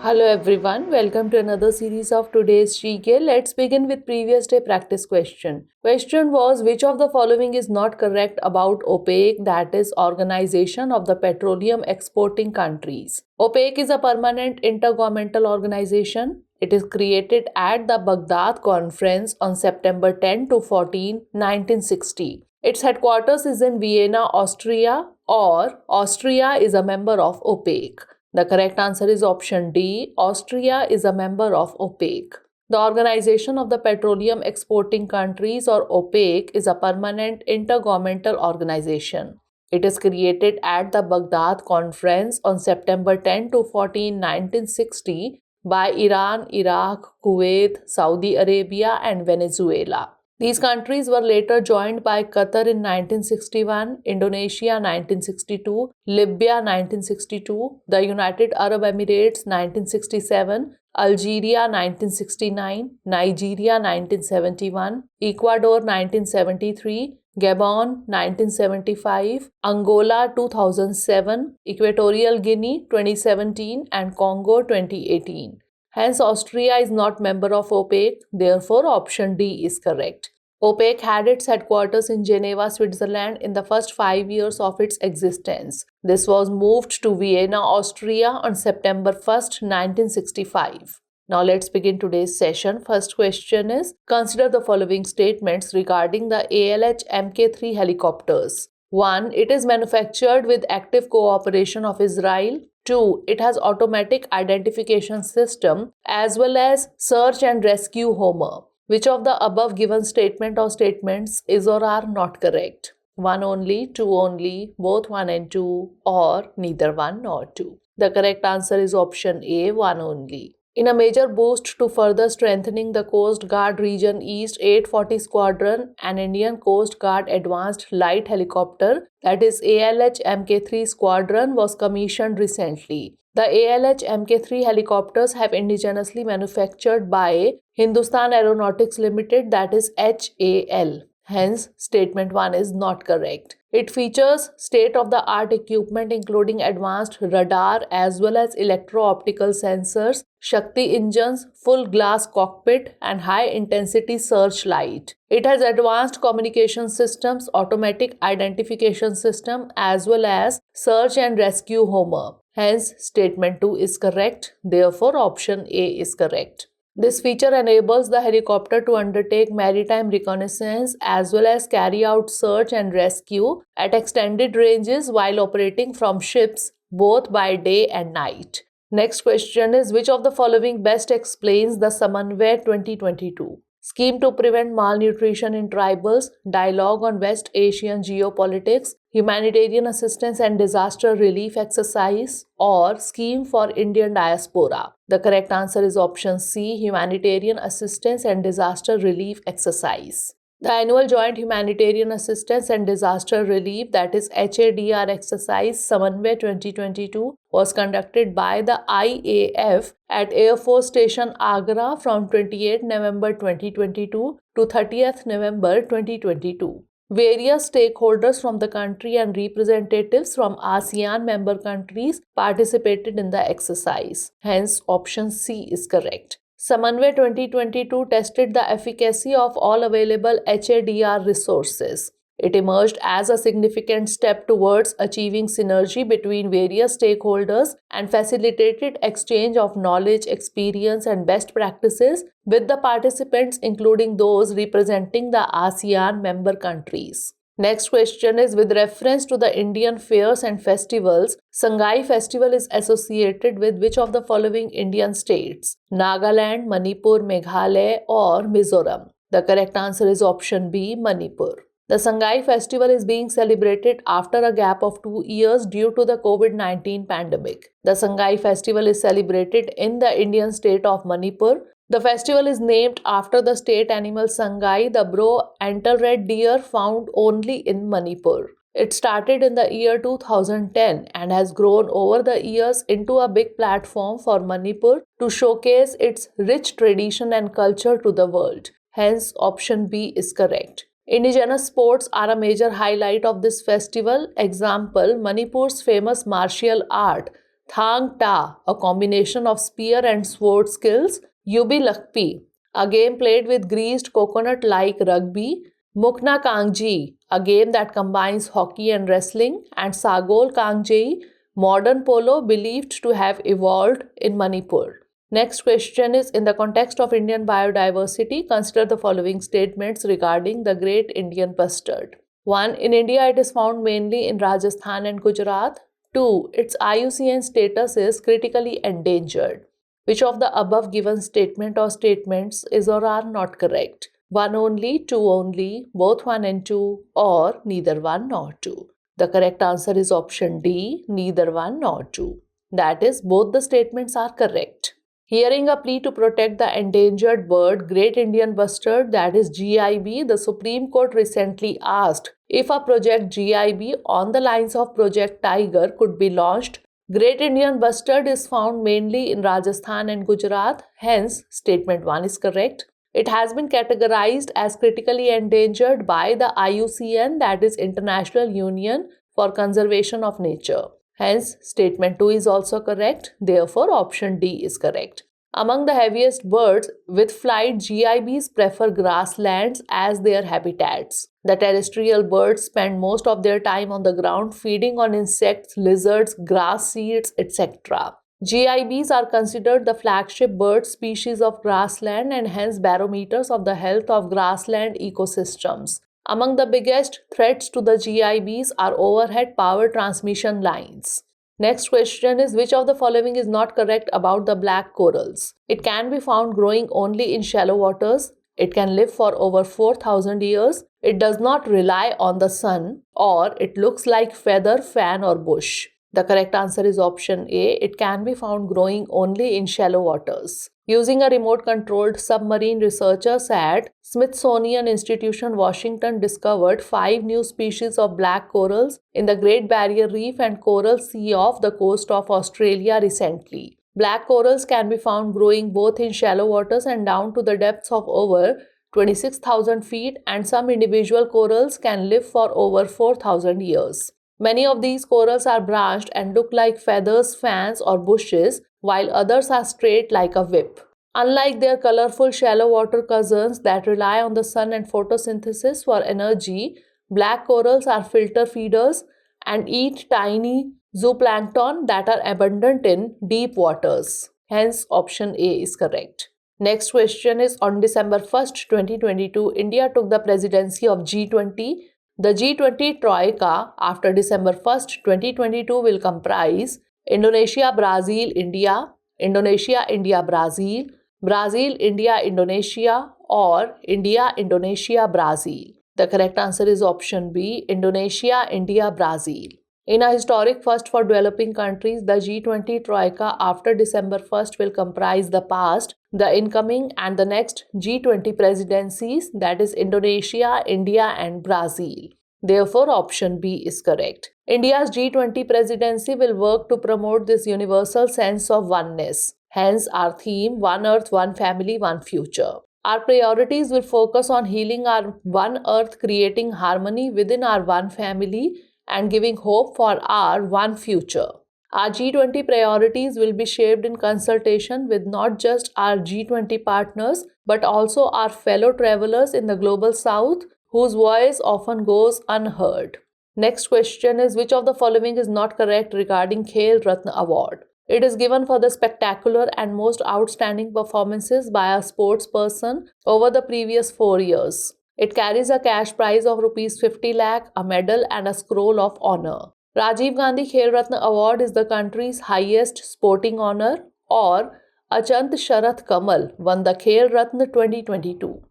Hello everyone, welcome to another series of today's GK. Let's begin with previous day practice question. Question was, which of the following is not correct about OPEC, that is Organization of the Petroleum Exporting Countries? OPEC is a permanent intergovernmental organization. It is created at the Baghdad Conference on September 10 to 14, 1960. Its headquarters is in Vienna, Austria, or Austria is a member of OPEC. The correct answer is option D. Austria is a member of OPEC. The Organization of the Petroleum Exporting Countries, or OPEC, is a permanent intergovernmental organization. It is created at the Baghdad Conference on September 10 to 14, 1960 by Iran, Iraq, Kuwait, Saudi Arabia, and Venezuela. These countries were later joined by Qatar in 1961, Indonesia 1962, Libya 1962, the United Arab Emirates 1967, Algeria 1969, Nigeria 1971, Ecuador 1973, Gabon 1975, Angola 2007, Equatorial Guinea 2017, and Congo 2018. Hence, Austria is not member of OPEC, therefore option D is correct. OPEC had its headquarters in Geneva, Switzerland in the first 5 years of its existence. This was moved to Vienna, Austria on September 1st, 1965. Now let's begin today's session. First question is, consider the following statements regarding the ALH Mk-III helicopters. 1. It is manufactured with active cooperation of Israel. 2. It has automatic identification system as well as search and rescue Homer. Which of the above given statement or statements is or are not correct? 1 only, 2 only, both 1 and 2, or neither 1 nor 2. The correct answer is option A, 1 only. In a major boost to further strengthening the Coast Guard Region East 840 Squadron, an Indian Coast Guard Advanced Light Helicopter, that is ALH Mk-III Squadron, was commissioned recently. The ALH Mk-III helicopters have indigenously manufactured by Hindustan Aeronautics Limited, that is HAL. Hence, statement 1 is not correct. It features state-of-the-art equipment including advanced radar as well as electro-optical sensors, Shakti engines, full glass cockpit, and high-intensity searchlight. It has advanced communication systems, automatic identification system, as well as search and rescue Homer. Hence, statement 2 is correct. Therefore, option A is correct. This feature enables the helicopter to undertake maritime reconnaissance as well as carry out search and rescue at extended ranges while operating from ships both by day and night. Next question is, which of the following best explains the Samanvay 2022? Scheme to prevent malnutrition in tribals, dialogue on West Asian geopolitics, humanitarian assistance and disaster relief exercise, or scheme for Indian diaspora. The correct answer is option C, humanitarian assistance and disaster relief exercise. The annual Joint Humanitarian Assistance and Disaster Relief, that is HADR exercise Samanvay 2022 was conducted by the IAF at Air Force Station Agra from 28 November 2022 to 30th November 2022. Various stakeholders from the country and representatives from ASEAN member countries participated in the exercise. Hence, option C is correct. Samanvay 2022 tested the efficacy of all available HADR resources. It emerged as a significant step towards achieving synergy between various stakeholders and facilitated exchange of knowledge, experience, and best practices with the participants, including those representing the ASEAN member countries. Next question is, with reference to the Indian fairs and festivals, Sangai Festival is associated with which of the following Indian states? Nagaland, Manipur, Meghalaya, or Mizoram? The correct answer is option B, Manipur. The Sangai Festival is being celebrated after a gap of 2 years due to the COVID-19 pandemic. The Sangai Festival is celebrated in the Indian state of Manipur. The festival is named after the state animal Sangai, the brow-antle-red deer found only in Manipur. It started in the year 2010 and has grown over the years into a big platform for Manipur to showcase its rich tradition and culture to the world. Hence, option B is correct. Indigenous sports are a major highlight of this festival. Example, Manipur's famous martial art, Thang Ta, a combination of spear and sword skills, Yubi Lakpi, a game played with greased coconut like rugby, Mukna Kangji, a game that combines hockey and wrestling, and Sagol Kangjei, modern polo believed to have evolved in Manipur. Next question is, in the context of Indian biodiversity, consider the following statements regarding the Great Indian Bustard. 1. In India, it is found mainly in Rajasthan and Gujarat. 2. Its IUCN status is critically endangered. Which of the above given statement or statements is or are not correct? 1 only, 2 only, both 1 and 2, or neither 1 nor 2. The correct answer is option D, neither 1 nor 2. That is, both the statements are correct. Hearing a plea to protect the endangered bird Great Indian Bustard, that is GIB, the Supreme Court recently asked if a project GIB on the lines of Project Tiger could be launched. Great Indian Bustard is found mainly in Rajasthan and Gujarat, hence statement 1 is correct. It has been categorized as critically endangered by the IUCN, that is International Union for Conservation of Nature. Hence, statement 2 is also correct. Therefore, option D is correct. Among the heaviest birds with flight, GIBs prefer grasslands as their habitats. The terrestrial birds spend most of their time on the ground feeding on insects, lizards, grass seeds, etc. GIBs are considered the flagship bird species of grassland and hence barometers of the health of grassland ecosystems. Among the biggest threats to the GIBs are overhead power transmission lines. Next question is, which of the following is not correct about the black corals? It can be found growing only in shallow waters. It can live for over 4,000 years. It does not rely on the sun, or it looks like feather, fan or bush. The correct answer is option A. It can be found growing only in shallow waters. Using a remote-controlled submarine, researchers at Smithsonian Institution, Washington discovered 5 new species of black corals in the Great Barrier Reef and Coral Sea off the coast of Australia recently. Black corals can be found growing both in shallow waters and down to the depths of over 26,000 feet, and some individual corals can live for over 4,000 years. Many of these corals are branched and look like feathers, fans or bushes, while others are straight like a whip. Unlike their colorful shallow water cousins that rely on the sun and photosynthesis for energy, black corals are filter feeders and eat tiny zooplankton that are abundant in deep waters. Hence, option A is correct. Next question is, on December 1st, 2022, India took the presidency of G20. The G20 troika after December 1st, 2022 will comprise Indonesia, Brazil, India, Indonesia, India, Brazil, Brazil, India, Indonesia, or India, Indonesia, Brazil. The correct answer is option B, Indonesia, India, Brazil. In a historic first for developing countries, the G20 troika after December 1st will comprise the past, the incoming and the next G20 presidencies, that is Indonesia, India and Brazil. Therefore, option B is correct. India's G20 presidency will work to promote this universal sense of oneness. Hence, our theme, One Earth, One Family, One Future. Our priorities will focus on healing our One Earth, creating harmony within our one family, and giving hope for our one future. Our G20 priorities will be shaped in consultation with not just our G20 partners, but also our fellow travelers in the global south, whose voice often goes unheard. Next question is, which of the following is not correct regarding Khel Ratna Award? It is given for the spectacular and most outstanding performances by a sports person over the previous 4 years. It carries a cash prize of Rs 50 lakh, a medal and a scroll of honor. Rajiv Gandhi Khel Ratna Award is the country's highest sporting honor, or Achant Sharath Kamal won the Khel Ratna 2022.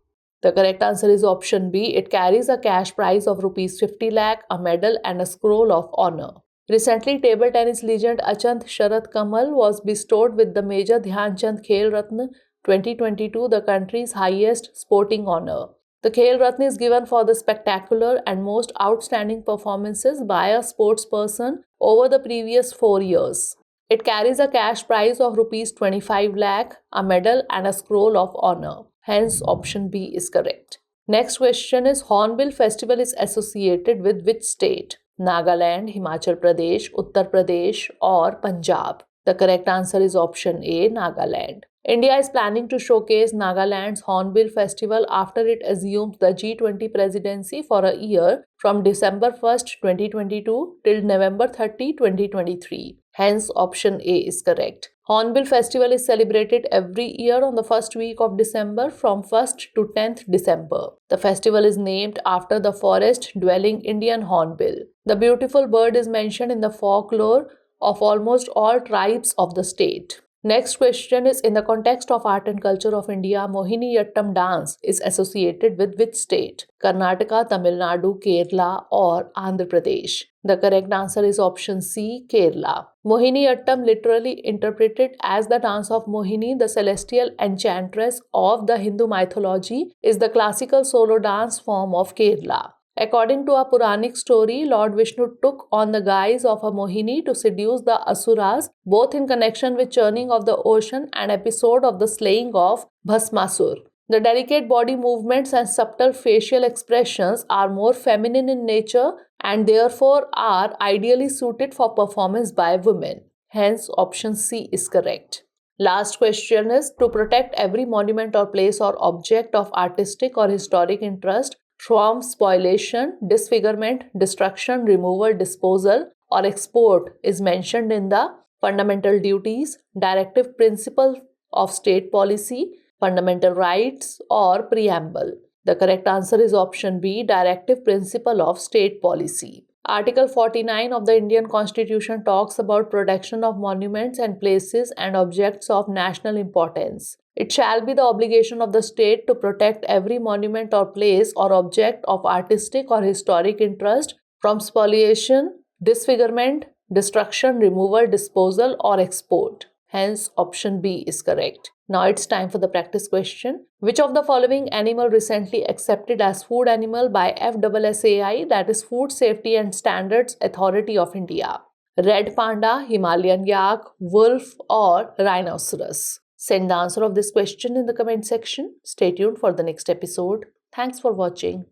The correct answer is option B. It carries a cash prize of Rs 50 lakh, a medal and a scroll of honor. Recently, table tennis legend Achant Sharath Kamal was bestowed with the Major Dhyan Chand Khel Ratna 2022, the country's highest sporting honor. The Khel Ratna is given for the spectacular and most outstanding performances by a sports person over the previous 4 years. It carries a cash prize of Rs 25 lakh, a medal and a scroll of honor. Hence, option B is correct. Next question is, Hornbill Festival is associated with which state? Nagaland, Himachal Pradesh, Uttar Pradesh or Punjab? The correct answer is option A, Nagaland. India is planning to showcase Nagaland's Hornbill Festival after it assumes the G20 presidency for a year from December 1st, 2022 till November 30, 2023. Hence, option A is correct. Hornbill Festival is celebrated every year on the first week of December from 1st to 10th December. The festival is named after the forest-dwelling Indian hornbill. The beautiful bird is mentioned in the folklore of almost all tribes of the state. Next question is, in the context of art and culture of India, Mohiniyattam dance is associated with which state? Karnataka, Tamil Nadu, Kerala or Andhra Pradesh? The correct answer is option C, Kerala. Mohiniyattam, literally interpreted as the dance of Mohini, the celestial enchantress of the Hindu mythology, is the classical solo dance form of Kerala. According to a Puranic story, Lord Vishnu took on the guise of a Mohini to seduce the Asuras, both in connection with churning of the ocean and episode of the slaying of Bhasmasur. The delicate body movements and subtle facial expressions are more feminine in nature and therefore are ideally suited for performance by women. Hence, option C is correct. Last question is, to protect every monument or place or object of artistic or historic interest from spoliation, disfigurement, destruction, removal, disposal, or export is mentioned in the Fundamental Duties, Directive Principle of State Policy, Fundamental Rights, or Preamble. The correct answer is option B, Directive Principle of State Policy. Article 49 of the Indian Constitution talks about protection of monuments and places and objects of national importance. It shall be the obligation of the state to protect every monument or place or object of artistic or historic interest from spoliation, disfigurement, destruction, removal, disposal, or export. Hence, option B is correct. Now it's time for the practice question. Which of the following animal recently accepted as food animal by FSSAI, that is Food Safety and Standards Authority of India? Red panda, Himalayan yak, wolf, or rhinoceros? Send the answer of this question in the comment section. Stay tuned for the next episode. Thanks for watching.